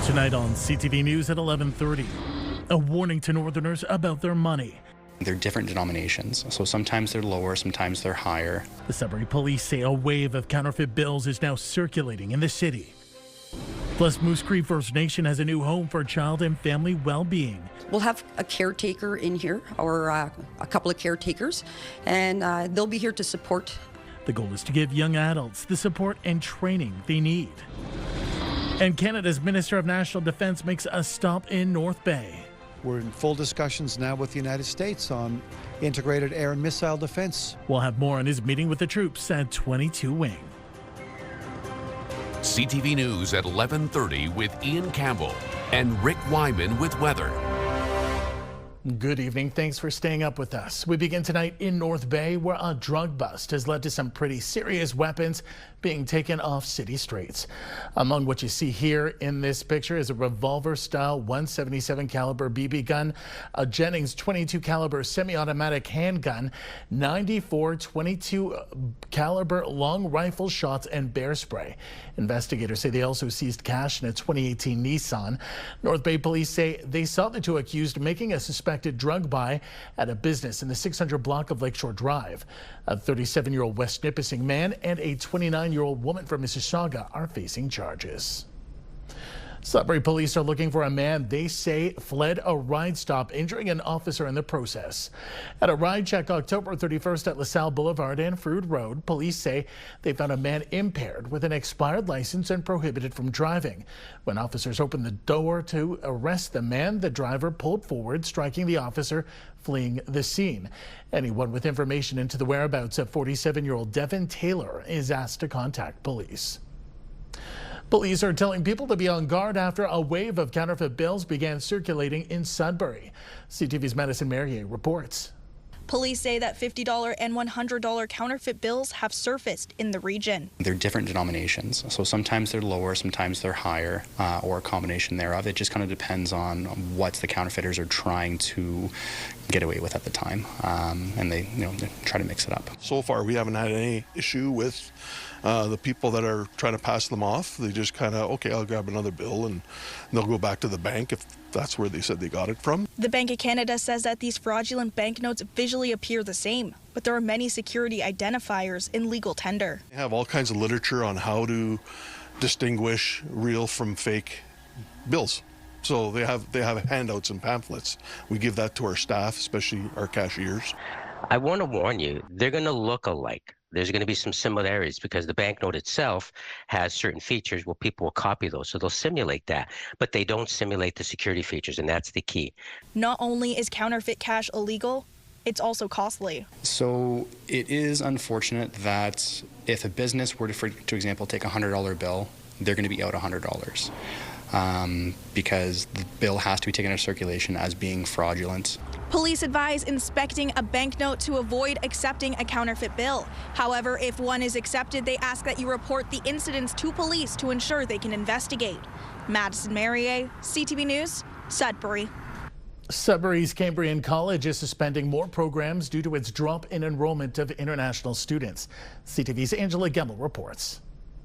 Tonight on CTV News at 11:30, a warning to Northerners about their money. They're different denominations, so sometimes they're lower, sometimes they're higher. The Sudbury police say a wave of counterfeit bills is now circulating in the city. Plus, Moose Cree First Nation has a new home for child and family well-being. We'll have a caretaker in here, or a couple of caretakers, and they'll be here to support. The goal is to give young adults the support and training they need. And Canada's Minister of National Defence makes a stop in North Bay. We're in full discussions now with the United States on integrated air and missile defense. We'll have more on his meeting with the troops at 22 Wing. CTV News at 11:30 with Ian Campbell and Rick Wyman with weather. Good evening. Thanks for staying up with us. We begin tonight in North Bay, where a drug bust has led to some pretty serious weapons being taken off city streets. Among what you see here in this picture is a revolver-style .177 caliber BB gun, a Jennings .22 caliber semi-automatic handgun, 94 .22 caliber long rifle shots, and bear spray. Investigators say they also seized cash in a 2018 Nissan. North Bay police say they saw the two accused making a suspected drug buy at a business in the 600 block of Lakeshore Drive. A 37-year-old West Nipissing man and a 29-year-old woman from Mississauga are facing charges. Sudbury police are looking for a man they say fled a ride stop, injuring an officer in the process. At a ride check October 31st at LaSalle Boulevard and Frood Road, police say they found a man impaired with an expired license and prohibited from driving. When officers opened the door to arrest the man, the driver pulled forward, striking the officer, fleeing the scene. Anyone with information into the whereabouts of 47-year-old Devin Taylor is asked to contact police. Police are telling people to be on guard after a wave of counterfeit bills began circulating in Sudbury. CTV's Madison Merrier reports. Police say that $50 and $100 counterfeit bills have surfaced in the region. They're different denominations, so sometimes they're lower, sometimes they're higher, or a combination thereof. It just kind of depends on what the counterfeiters are trying to get away with at the time, and they try to mix it up. So far, we haven't had any issue with the people that are trying to pass them off. They just kind of, okay, I'll grab another bill, and they'll go back to the bank if that's where they said they got it from. The Bank of Canada says that these fraudulent banknotes visually appear the same, but there are many security identifiers in legal tender. They have all kinds of literature on how to distinguish real from fake bills. So they have handouts and pamphlets. We give that to our staff, especially our cashiers. I want to warn you, they're going to look alike. There's going to be some similarities because the banknote itself has certain features where people will copy those. So they'll simulate that, but they don't simulate the security features, and that's the key. Not only is counterfeit cash illegal, it's also costly. So it is unfortunate that if a business were to, for example, take a $100 bill, they're going to be out $100 because the bill has to be taken out of circulation as being fraudulent. Police advise inspecting a banknote to avoid accepting a counterfeit bill. However, if one is accepted, they ask that you report the incidents to police to ensure they can investigate. Madison Merrier, CTV News, Sudbury. Sudbury's Cambrian College is suspending more programs due to its drop in enrollment of international students. CTV's Angela Gemmel reports.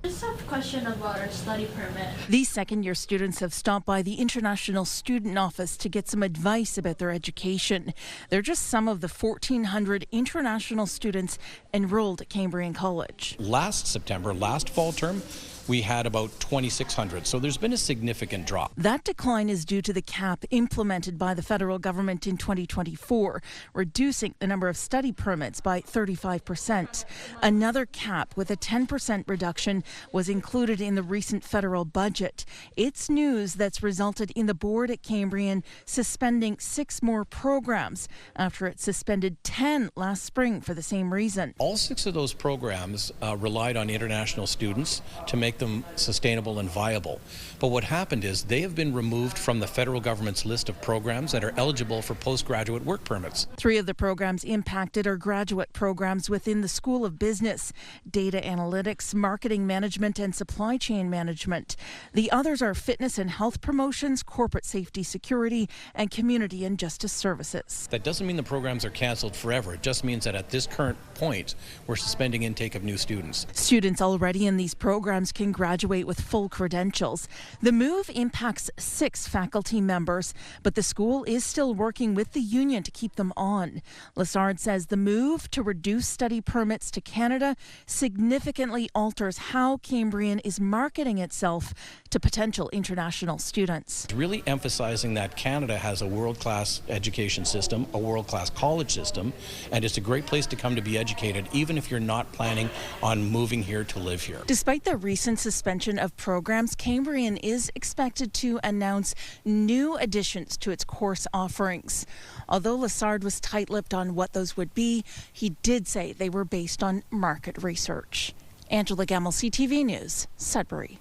I just have a question about our study permit. These second-year students have stopped by the International Student Office to get some advice about their education. They're just some of the 1,400 international students enrolled at Cambrian College. Last September, last fall term, we had about 2,600, so there's been a significant drop. That decline is due to the cap implemented by the federal government in 2024, reducing the number of study permits by 35%. Another cap with a 10% reduction was included in the recent federal budget. It's news that's resulted in the board at Cambrian suspending 6 more programs after it suspended 10 last spring for the same reason. All 6 of those programs relied on international students to make them sustainable and viable. But what happened is they have been removed from the federal government's list of programs that are eligible for postgraduate work permits. 3 of the programs impacted are graduate programs within the School of Business, Data Analytics, Marketing Management and Supply Chain Management. The others are Fitness and Health Promotions, Corporate Safety Security, and Community and Justice Services. That doesn't mean the programs are canceled forever. It just means that at this current point, we're suspending intake of new students. Students already in these programs can can graduate with full credentials. The move impacts 6 faculty members, but the school is still working with the union to keep them on. Lessard says the move to reduce study permits to Canada significantly alters how Cambrian is marketing itself to potential international students. Really emphasizing that Canada has a world-class education system, a world-class college system, and it's a great place to come to be educated, even if you're not planning on moving here to live here. Despite the recent suspension of programs, Cambrian is expected to announce new additions to its course offerings. Although Lessard was tight-lipped on what those would be, he did say they were based on market research. Angela Gemmell, CTV News, Sudbury.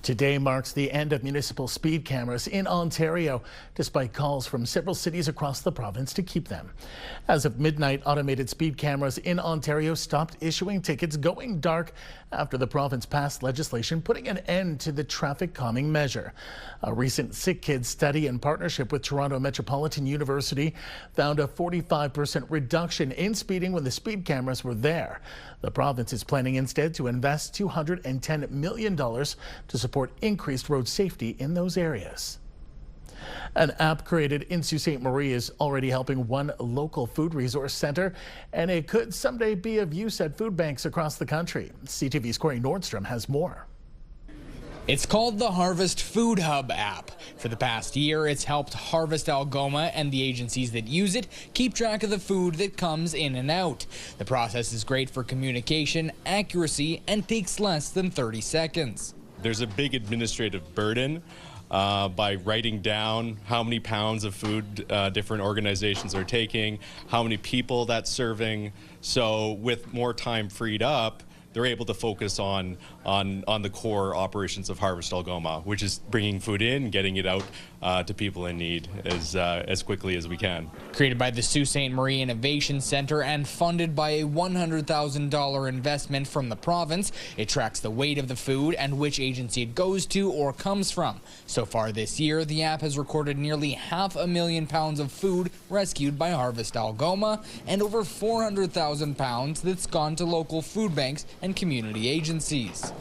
Today marks the end of municipal speed cameras in Ontario, despite calls from several cities across the province to keep them. As of midnight, automated speed cameras in Ontario stopped issuing tickets going dark after the province passed legislation putting an end to the traffic calming measure. A recent Sick Kids study in partnership with Toronto Metropolitan University found a 45% reduction in speeding when the speed cameras were there. The province is planning instead to invest $210 million to support increased road safety in those areas. An app created in Sault Ste. Marie is already helping one local food resource center, and it could someday be of use at food banks across the country. CTV's Corey Nordstrom has more. It's called the Harvest Food Hub app. For the past year, it's helped Harvest Algoma and the agencies that use it keep track of the food that comes in and out. The process is great for communication, accuracy, and takes less than 30 seconds. There's a big administrative burden by writing down how many pounds of food different organizations are taking, how many people that's serving. So with more time freed up, they're able to focus on the core operations of Harvest Algoma, which is bringing food in, getting it out to people in need as quickly as we can. Created by the Sault Ste. Marie Innovation Centre and funded by a $100,000 investment from the province, it tracks the weight of the food and which agency it goes to or comes from. So far this year, the app has recorded nearly 500,000 pounds of food rescued by Harvest Algoma and over 400,000 pounds that's gone to local food banks and community agencies.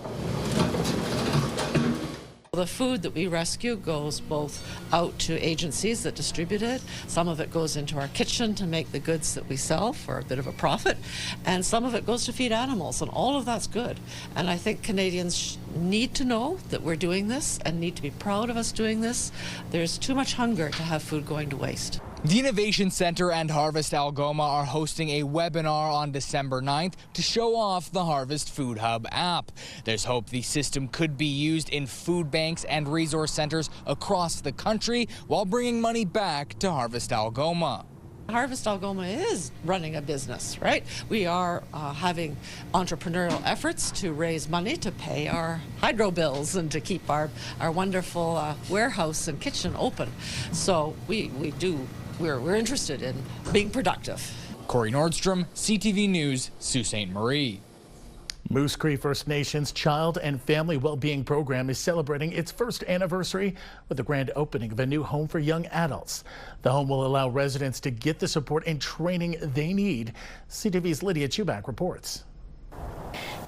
The food that we rescue goes both out to agencies that distribute it. Some of it goes into our kitchen to make the goods that we sell for a bit of a profit, and some of it goes to feed animals, and all of that's good. And I think Canadians need to know that we're doing this and need to be proud of us doing this. There's too much hunger to have food going to waste. The Innovation Centre and Harvest Algoma are hosting a webinar on December 9th to show off the Harvest Food Hub app. There's hope the system could be used in food banks and resource centres across the country while bringing money back to Harvest Algoma. Harvest Algoma is running a business, right? We are having entrepreneurial efforts to raise money to pay our hydro bills and to keep our wonderful warehouse and kitchen open. So we're interested in being productive. Corey Nordstrom, CTV News, Sault Ste. Marie. Moose Cree First Nations Child and Family Wellbeing Program is celebrating its first anniversary with the grand opening of a new home for young adults. The home will allow residents to get the support and training they need. CTV's Lydia Chubak reports.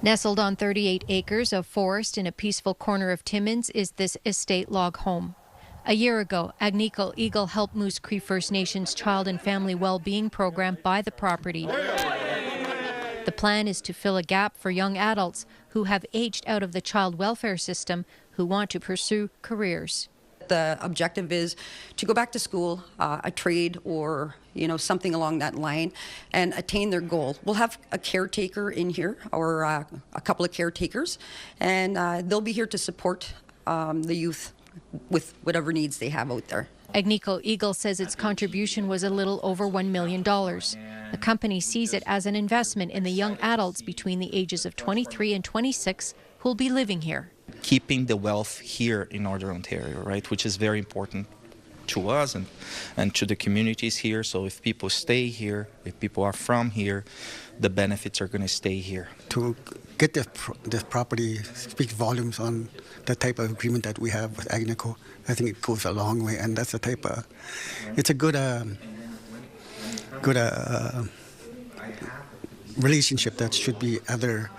Nestled on 38 acres of forest in a peaceful corner of Timmins is this estate log home. A year ago, Agnico Eagle helped Moose Cree First Nations Child and Family Wellbeing Program buy the property. The plan is to fill a gap for young adults who have aged out of the child welfare system who want to pursue careers. The objective is to go back to school, a trade or something along that line, and attain their goal. We'll have a caretaker in here, or a couple of caretakers, and they'll be here to support the youth with whatever needs they have out there. Agnico Eagle says its contribution was a little over $1 million. The company sees it as an investment in the young adults between the ages of 23 and 26 who'll be living here. Keeping the wealth here in Northern Ontario, right, which is very important to us and to the communities here. So if people stay here, if people are from here, the benefits are going to stay here. To get this property speaks volumes on the type of agreement that we have with Agnico. I think it goes a long way, and that's the type of, relationship that should be other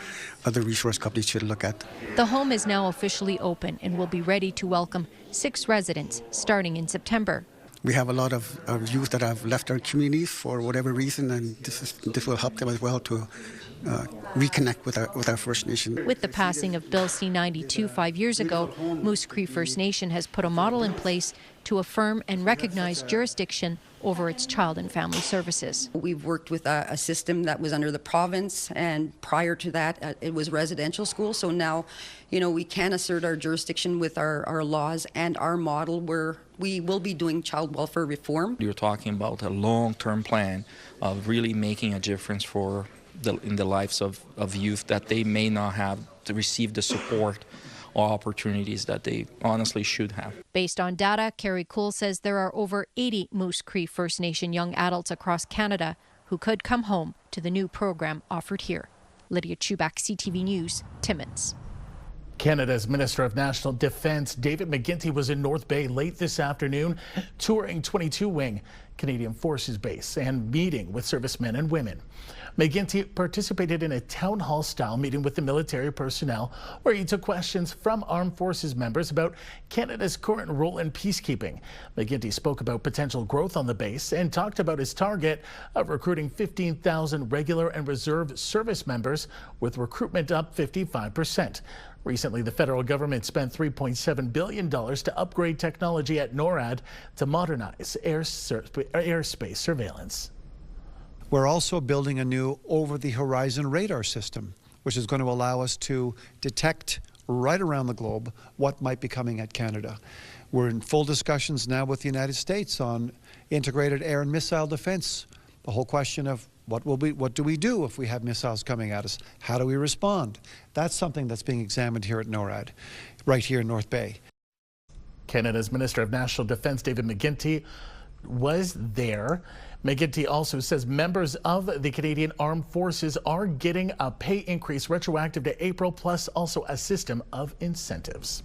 resource companies should look at. The home is now officially open and will be ready to welcome 6 residents starting in September. We have a lot of youth that have left our communities for whatever reason, and this will help them as well to reconnect with our First Nation. With the passing of Bill C-92 5 years ago, Moose Cree First Nation has put a model in place to affirm and recognize jurisdiction over its child and family services. We've worked with a system that was under the province, and prior to that it was residential school. So now, we can assert our jurisdiction with our laws and our model where we will be doing child welfare reform. You're talking about a long-term plan of really making a difference in the lives of youth that they may not have to receive the support or opportunities that they honestly should have. Based on data, Carrie Cool says there are over 80 Moose Cree First Nation young adults across Canada who could come home to the new program offered here. Lydia Chubak, CTV News, Timmins. Canada's Minister of National Defence David McGuinty was in North Bay late this afternoon, touring 22 Wing Canadian Forces Base and meeting with servicemen and women. McGuinty participated in a town hall style meeting with the military personnel where he took questions from armed forces members about Canada's current role in peacekeeping. McGuinty spoke about potential growth on the base and talked about his target of recruiting 15,000 regular and reserve service members, with recruitment up 55%. Recently, the federal government spent $3.7 billion to upgrade technology at NORAD to modernize airspace surveillance. We're also building a new over-the-horizon radar system, which is going to allow us to detect right around the globe what might be coming at Canada. We're in full discussions now with the United States on integrated air and missile defense. The whole question of what do we do if we have missiles coming at us? How do we respond? That's something that's being examined here at NORAD, right here in North Bay. Canada's Minister of National Defence David McGuinty was there. McGuinty also says members of the Canadian Armed Forces are getting a pay increase retroactive to April, plus also a system of incentives.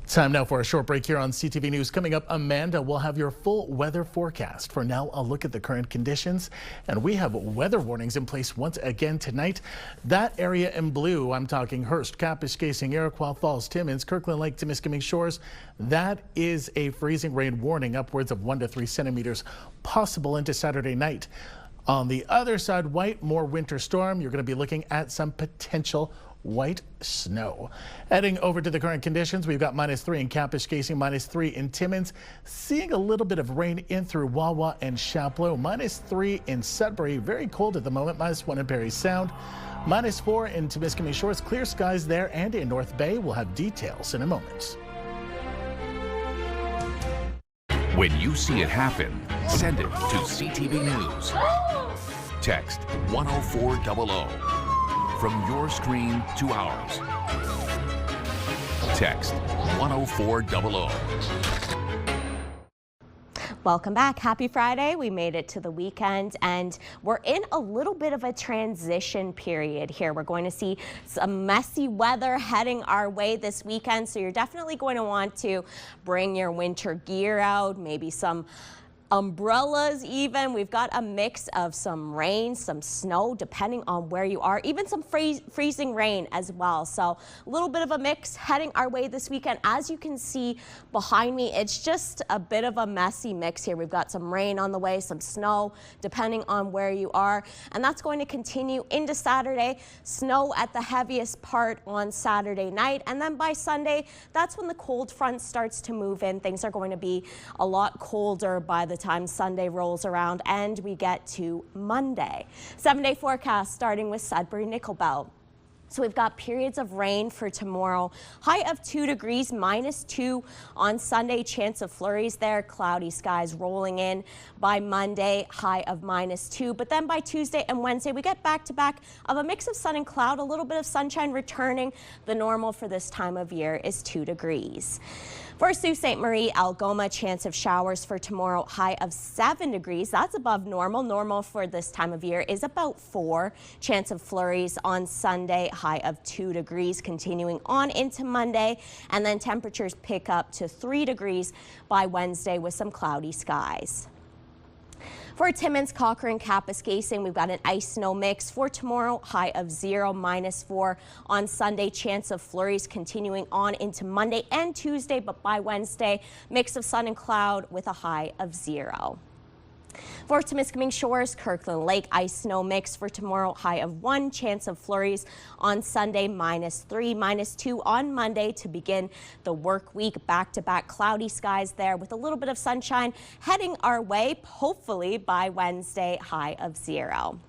Time now for a short break here on CTV News. Coming up, Amanda will have your full weather forecast. For now, a look at the current conditions, and we have weather warnings in place once again tonight. That area in blue, I'm talking Hearst, Kapuskasing, Iroquois Falls, Timmins, Kirkland Lake, Timiskaming Shores. That is a freezing rain warning, upwards of 1 to 3 centimeters possible into Saturday night. On the other side, white, more winter storm. You're going to be looking at some potential white snow. Heading over to the current conditions, we've got -3 in Kapuskasing, -3 in Timmins, seeing a little bit of rain in through Wawa and Chapleau, -3 in Sudbury, very cold at the moment, -1 in Parry Sound, -4 in Timiskaming Shores, clear skies there, and in North Bay. We'll have details in a moment. When you see it happen, send it to CTV News. Text 10400. From your screen to ours. Text 10400. Welcome back. Happy Friday. We made it to the weekend and we're in a little bit of a transition period here. We're going to see some messy weather heading our way this weekend, so you're definitely going to want to bring your winter gear out, maybe some umbrellas even. We've got a mix of some rain, some snow, depending on where you are, even some freezing rain as well. So a little bit of a mix heading our way this weekend. As you can see behind me, it's just a bit of a messy mix here. We've got some rain on the way, some snow, depending on where you are. And that's going to continue into Saturday. Snow at the heaviest part on Saturday night. And then by Sunday, that's when the cold front starts to move in. Things are going to be a lot colder by the time Sunday rolls around and we get to Monday. 7-day forecast starting with Sudbury Nickel Belt. So we've got periods of rain for tomorrow. High of 2 degrees, -2 on Sunday. Chance of flurries there. Cloudy skies rolling in by Monday. High of -2. But then by Tuesday and Wednesday, we get back-to-back of a mix of sun and cloud. A little bit of sunshine returning. The normal for this time of year is 2 degrees. For Sault Ste. Marie, Algoma, chance of showers for tomorrow, high of 7 degrees. That's above normal. Normal for this time of year is about 4. Chance of flurries on Sunday, high of 2 degrees, continuing on into Monday. And then temperatures pick up to 3 degrees by Wednesday with some cloudy skies. For Timmins, Cochrane, Kapuskasing, we've got an ice snow mix for tomorrow, high of 0, -4. On Sunday, chance of flurries continuing on into Monday and Tuesday, but by Wednesday, mix of sun and cloud with a high of 0. For Temiskaming Shores, Kirkland Lake, ice snow mix for tomorrow, high of 1, chance of flurries on Sunday, -3, -2 on Monday to begin the work week. Back-to-back cloudy skies there with a little bit of sunshine heading our way, hopefully by Wednesday, high of 0.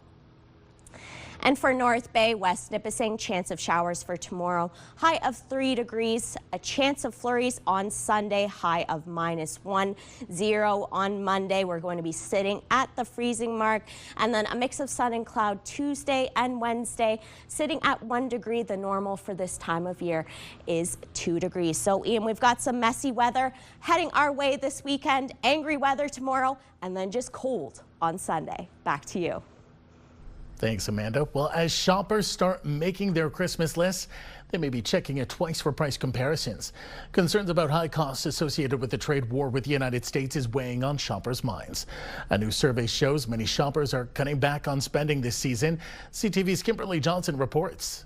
And for North Bay, West Nipissing, chance of showers for tomorrow, high of 3 degrees. A chance of flurries on Sunday, high of -1, 0 on Monday. We're going to be sitting at the freezing mark. And then a mix of sun and cloud Tuesday and Wednesday, sitting at 1 degree. The normal for this time of year is 2 degrees. So, Ian, we've got some messy weather heading our way this weekend, angry weather tomorrow, and then just cold on Sunday. Back to you. Thanks, Amanda. Well, as shoppers start making their Christmas lists, they may be checking it twice for price comparisons. Concerns about high costs associated with the trade war with the United States is weighing on shoppers' minds. A new survey shows many shoppers are cutting back on spending this season. CTV's Kimberly Johnson reports.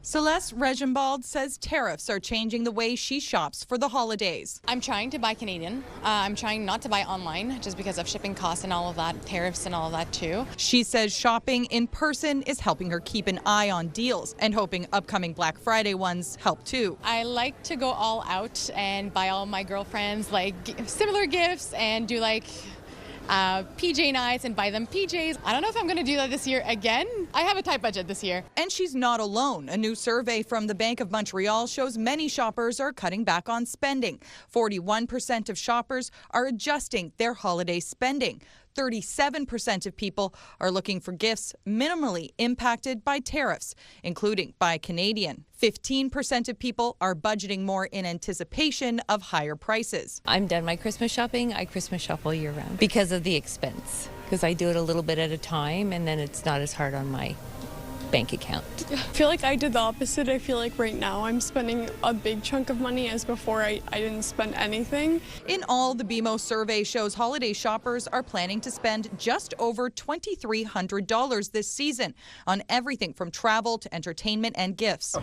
Celeste Regenbald says tariffs are changing the way she shops for the holidays. I'm trying to buy Canadian. I'm trying not to buy online just because of shipping costs and all of that, tariffs and all of that too. She says shopping in person is helping her keep an eye on deals and hoping upcoming Black Friday ones help too. I like to go all out and buy all my girlfriends like similar gifts and do like PJ nights and buy them PJs. I don't know if I'm going to do that this year again. I have a tight budget this year. And she's not alone. A new survey from the Bank of Montreal shows many shoppers are cutting back on spending. 41% of shoppers are adjusting their holiday spending. 37% of people are looking for gifts minimally impacted by tariffs, including Buy Canadian. 15% of people are budgeting more in anticipation of higher prices. I'm done my Christmas shopping. I Christmas shop all year round because of the expense. Because I do it a little bit at a time and then it's not as hard on my bank account. I feel like I did the opposite. I feel like right now I'm spending a big chunk of money, as before I didn't spend anything. In all, the BMO survey shows holiday shoppers are planning to spend just over $2,300 this season on everything from travel to entertainment and gifts.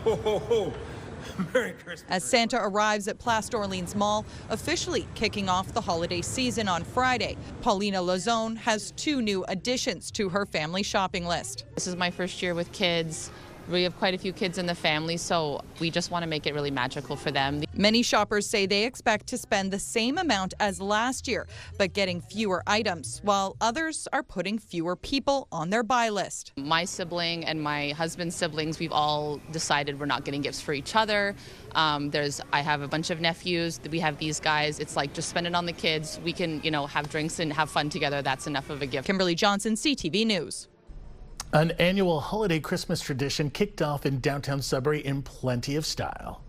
Merry Christmas. As Santa arrives at Place d'Orleans Mall, officially kicking off the holiday season on Friday, Paulina Lazone has 2 new additions to her family shopping list. This is my first year with kids. We have quite a few kids in the family, so we just want to make it really magical for them. Many shoppers say they expect to spend the same amount as last year, but getting fewer items, while others are putting fewer people on their buy list. My sibling and my husband's siblings, we've all decided we're not getting gifts for each other. I have a bunch of nephews. We have these guys. It's like just spend it on the kids. We can, have drinks and have fun together. That's enough of a gift. Kimberly Johnson, CTV News. An annual holiday Christmas tradition kicked off in downtown Sudbury in plenty of style.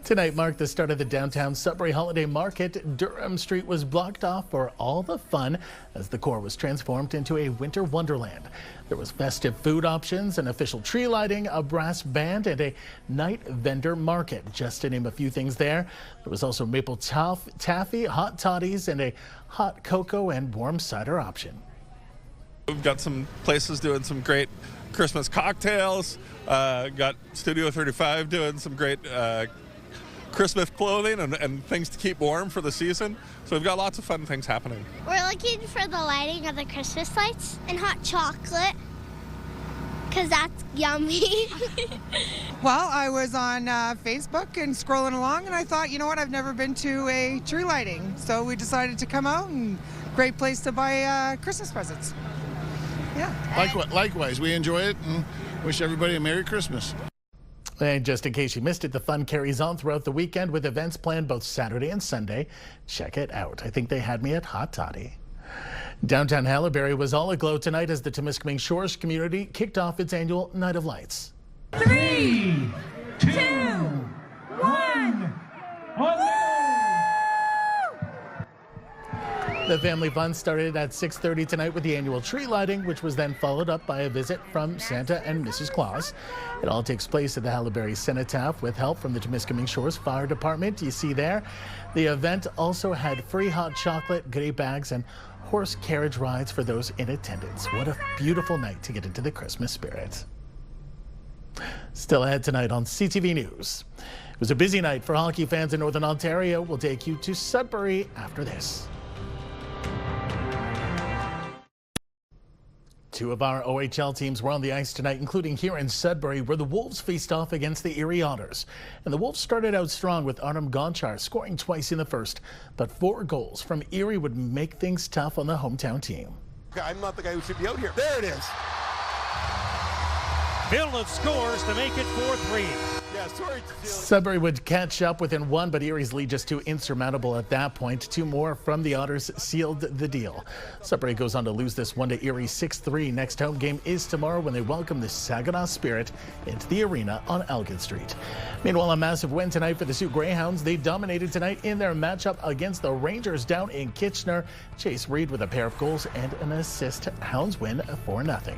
Tonight marked the start of the downtown Sudbury Holiday Market. Durham Street was blocked off for all the fun as the core was transformed into a winter wonderland. There was festive food options, an official tree lighting, a brass band, and a night vendor market, just to name a few things there. There was also maple taffy, hot toddies, and a hot cocoa and warm cider option. We've got some places doing some great Christmas cocktails. Got Studio 35 doing some great Christmas clothing and things to keep warm for the season. So we've got lots of fun things happening. We're looking for the lighting of the Christmas lights and hot chocolate, because that's yummy. Well, I was on Facebook and scrolling along, and I thought, you know what, I've never been to a tree lighting. So we decided to come out, and great place to buy Christmas presents. Yeah. Likewise, we enjoy it and wish everybody a Merry Christmas. And just in case you missed it, the fun carries on throughout the weekend with events planned both Saturday and Sunday. Check it out. I think they had me at Hot Toddy. Downtown Hallaberry was all aglow tonight as the Timiskaming Shores community kicked off its annual Night of Lights. 3, 2, 1. The family fun started at 6:30 tonight with the annual tree lighting, which was then followed up by a visit from Santa and Mrs. Claus. It all takes place at the Hallaberry Cenotaph with help from the Temiskaming Shores Fire Department. You see there. The event also had free hot chocolate, goodie bags, and horse carriage rides for those in attendance. What a beautiful night to get into the Christmas spirit. Still ahead tonight on CTV News. It was a busy night for hockey fans in Northern Ontario. We'll take you to Sudbury after this. Two of our OHL teams were on the ice tonight, including here in Sudbury, where the Wolves faced off against the Erie Otters. And the Wolves started out strong with Artem Gonchar scoring twice in the first, but 4 goals from Erie would make things tough on the hometown team. I'm not the guy who should be out here. There it is. Villeneuve scores to make it 4-3. Yeah, sorry. Sudbury would catch up within 1, but Erie's lead just too insurmountable at that point. 2 more from the Otters sealed the deal. Sudbury goes on to lose this one to Erie 6-3. Next home game is tomorrow when they welcome the Saginaw Spirit into the arena on Elgin Street. Meanwhile, a massive win tonight for the Sioux Greyhounds. They dominated tonight in their matchup against the Rangers down in Kitchener. Chase Reed with a pair of goals and an assist. Hounds win 4-0.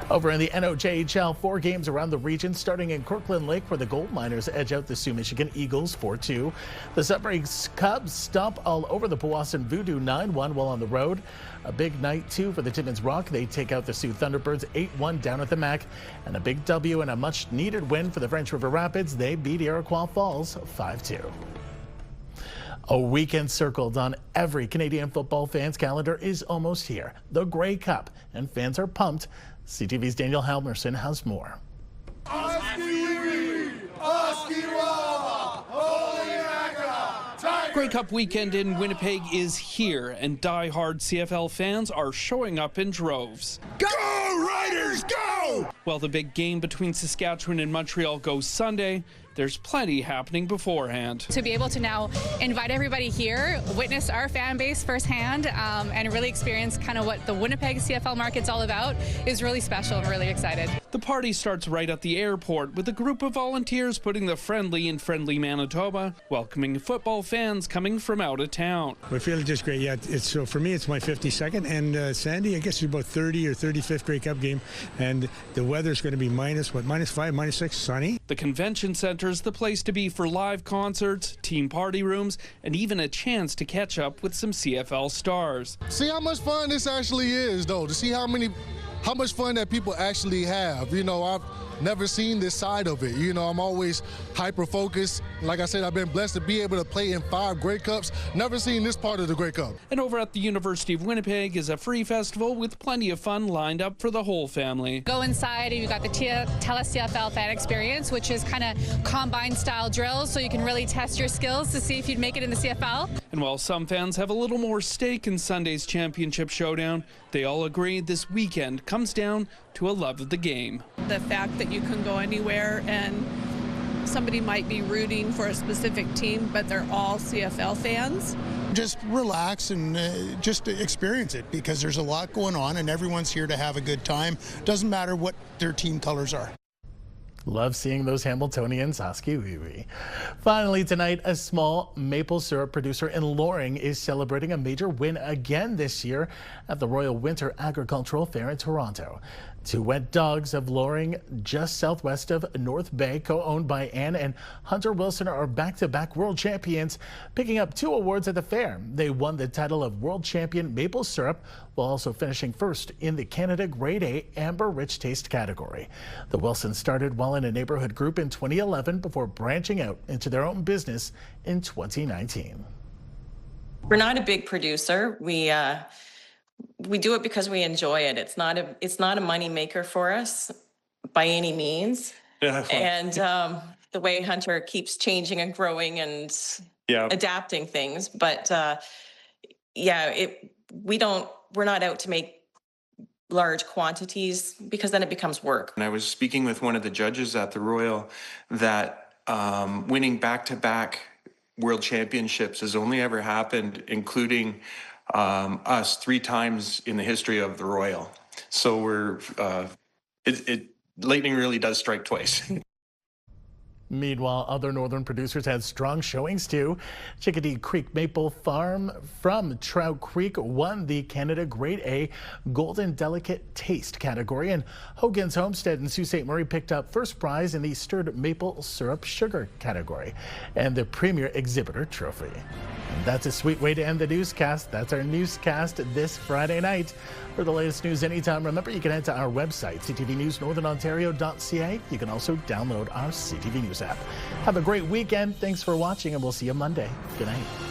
Over in the NOJHL, 4 games around the region, starting in Kirkland Lake, where the Gold Miners edge out the Sioux Michigan Eagles 4-2. The Sudbury Cubs stomp all over the Powassan Voodoo 9-1 while on the road. A big night, too, for the Timmins Rock. They take out the Sioux Thunderbirds 8-1 down at the MAC. And a big W and a much-needed win for the French River Rapids. They beat Iroquois Falls 5-2. A weekend circled on every Canadian football fan's calendar is almost here. The Grey Cup, and fans are pumped. CTV's Daniel Halmerson has more. Grey Cup weekend in Winnipeg is here, and die-hard CFL fans are showing up in droves. Go, Riders, go! While the big game between Saskatchewan and Montreal goes Sunday, there's plenty happening beforehand. To be able to now invite everybody here, witness our fan base firsthand, and really experience kind of what the Winnipeg CFL market's all about is really special. I'm really excited. The party starts right at the airport with a group of volunteers putting the friendly in friendly Manitoba, welcoming football fans coming from out of town. We're feeling just great. Yeah, so for me, it's my 52nd, and Sandy, I guess it's about 30 or 35th Grey Cup game, and the weather's going to be -5, -6, sunny. The convention center is the place to be for live concerts, team party rooms, and even a chance to catch up with some CFL stars. See how much fun this actually is, though, to see how much fun that people actually have. You know, I've never seen this side of it. You know, I'm always hyper-focused. Like I said, I've been blessed to be able to play in 5 Grey Cups. Never seen this part of the Grey Cup. And over at the University of Winnipeg is a free festival with plenty of fun lined up for the whole family. Go inside and you've got the TELUS CFL fan experience, which is kind of combine-style drills, so you can really test your skills to see if you'd make it in the CFL. And while some fans have a little more stake in Sunday's championship showdown, they all agree this weekend comes down to a love of the game. The fact that you can go anywhere and somebody might be rooting for a specific team, but they're all CFL fans. Just relax and just experience it, because there's a lot going on and everyone's here to have a good time. Doesn't matter what their team colors are. Love seeing those Hamiltonians. Aski-wee-wee. Finally tonight, a small maple syrup producer in Loring is celebrating a major win again this year at the Royal Winter Agricultural Fair in Toronto. 2 Wet Dogs of Loring, just southwest of North Bay, co-owned by Ann and Hunter Wilson, are back-to-back world champions, picking up 2 awards at the fair. They won the title of World Champion Maple Syrup, while also finishing first in the Canada Grade A Amber Rich Taste category. The Wilsons started while in a neighborhood group in 2011 before branching out into their own business in 2019. We're not a big producer. We do it because we enjoy it. It's not a money maker for us by any means. Yeah, and the way Hunter keeps changing and growing and adapting things. But we're not out to make large quantities, because then it becomes work. And I was speaking with one of the judges at the Royal that winning back-to-back world championships has only ever happened, including us, 3 times in the history of the Royal. So lightning really does strike twice. Meanwhile, other northern producers had strong showings too. Chickadee Creek Maple Farm from Trout Creek won the Canada Grade A Golden Delicate Taste category, and Hogan's Homestead in Sault Ste. Marie picked up first prize in the Stirred Maple Syrup Sugar category and the Premier Exhibitor Trophy. And that's a sweet way to end the newscast. That's our newscast this Friday night. For the latest news anytime, remember you can head to our website, CTVNewsNorthernOntario.ca. You can also download our CTV News app. Have a great weekend. Thanks for watching, and we'll see you Monday. Good night.